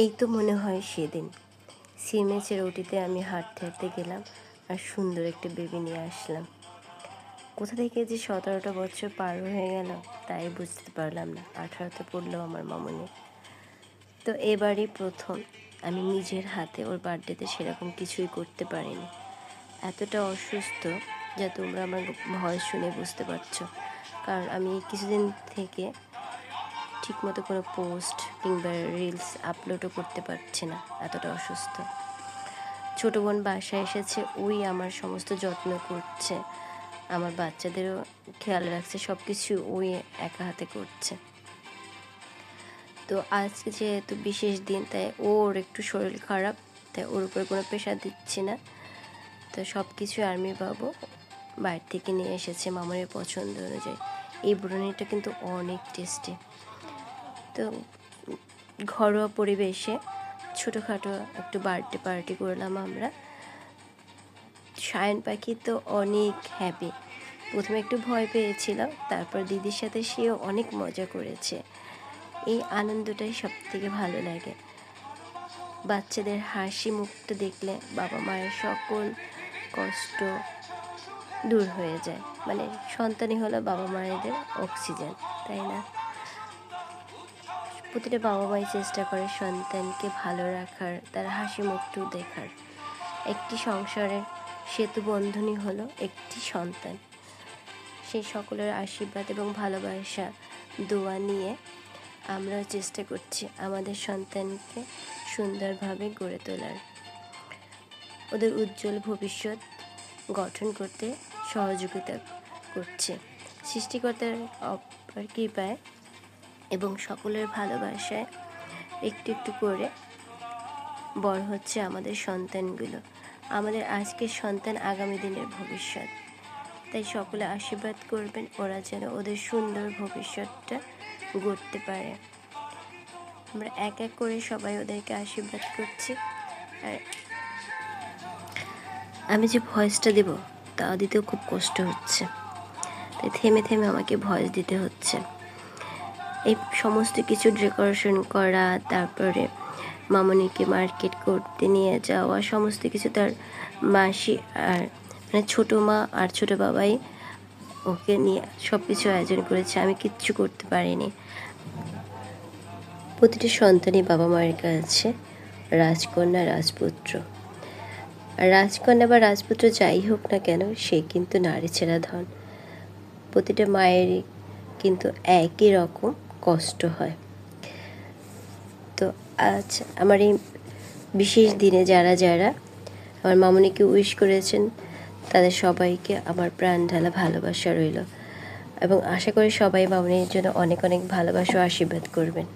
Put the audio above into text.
এই তো মনে হয় সেদিন সিএমএইচের ওটিতে আমি হাঁটতে হাঁটতে গেলাম আর সুন্দর একটা বেবি নিয়ে আসলাম। কোথা থেকে যে 17টা বছর পার হয়ে গেল তাই বুঝতে পারলাম না। 18তে পড়লো আমার মামুনি। তো এবারই প্রথম আমি নিজের হাতে ওর বার্থডেতে সেরকম কিছুই করতে পারিনি। এতটা অসুস্থ যা তোমরা আমার ভয়েস শুনে বুঝতে পারছো। কারণ আমি কিছুদিন থেকে ঠিকমতো কোনো পোস্ট কিংবা রিলস আপলোডও করতে পারছি না, এতটা অসুস্থ। ছোটো বোন বাসায় এসেছে, ওই আমার সমস্ত যত্ন করছে, আমার বাচ্চাদেরও খেয়াল রাখছে, সব কিছু ওই একা হাতে করছে। তো আজকে যেহেতু বিশেষ দিন, তাই ওর একটু শরীর খারাপ, তাই ওর উপরে কোনো প্রেশার দিচ্ছি না। তো সব কিছু আর্মি বাবু বাইরে থেকে নিয়ে এসেছে মামুনের পছন্দ অনুযায়ী। এই ব্রাউনিটা কিন্তু অনেক টেস্টি। তো ঘরোয়া পরিবেশে ছোটোখাটো একটু বার্থডে পার্টি করলাম আমরা। সায়ন পাখি তো অনেক হ্যাপি। প্রথমে একটু ভয় পেয়েছিল, তারপর দিদির সাথে সেও অনেক মজা করেছে। এই আনন্দটাই সব থেকে ভালো লাগে। বাচ্চাদের হাসি মুখটা দেখলে বাবা মায়ের সকল কষ্ট দূর হয়ে যায়। মানে সন্তানই হলো বাবা মায়েদের অক্সিজেন, তাই না? প্রতিটা বাবা মাই চেষ্টা করে সন্তানকে ভালো রাখার, তার হাসি মুখটু দেখার। একটি সংসারের সেতু বন্ধনই হলো একটি সন্তান। সেই সকলের আশীর্বাদ এবং ভালোবাসা দোয়া নিয়ে আমরাও চেষ্টা করছি আমাদের সন্তানকে সুন্দরভাবে গড়ে তোলার, ওদের উজ্জ্বল ভবিষ্যৎ গঠন করতে সহযোগিতা করছে। সৃষ্টিকর্তার অপার কৃপায় এবং সকলের ভালোবাসায় একটু একটু করে বড় হচ্ছে আমাদের সন্তানগুলো। আমাদের আজকের সন্তান আগামী দিনের ভবিষ্যৎ। তাই সকলে আশীর্বাদ করবেন ওরা যেন ওদের সুন্দর ভবিষ্যৎটা গড়তে পারে। আমরা এক এক করে সবাই ওদেরকে আশীর্বাদ করছি। আর আমি যে ভয়েসটা দেব তা দিতেও খুব কষ্ট হচ্ছে, তাই থেমে থেমে আমাকে ভয়েস দিতে হচ্ছে। এই সমস্ত কিছু ডেকোরেশন করা, তারপরে মামনিকে মার্কেট করতে নিয়ে যাওয়া, সমস্ত কিছু তার মাসি আর মানে ছোটো মা আর ছোটো বাবাই ওকে নিয়ে সব কিছু আয়োজন করেছে। আমি কিচ্ছু করতে পারিনি। প্রতিটি সন্তানই বাবা মায়ের কাছে রাজকন্যা রাজপুত্র। আর রাজকন্যা বা রাজপুত্র যাই হোক না কেন, সে কিন্তু নারী ছেঁড়া ধন। প্রতিটা মায়েরই কিন্তু একই রকম কষ্ট হয়। তো আজ আমার এই বিশেষ দিনে যারা যারা আমার মামনিকে উইশ করেছেন, তাদের সবাইকে আমার প্রাণ ঢালা ভালোবাসা রইল এবং আশা করি সবাই মামনির জন্য অনেক অনেক ভালোবাসা ও আশীর্বাদ করবেন।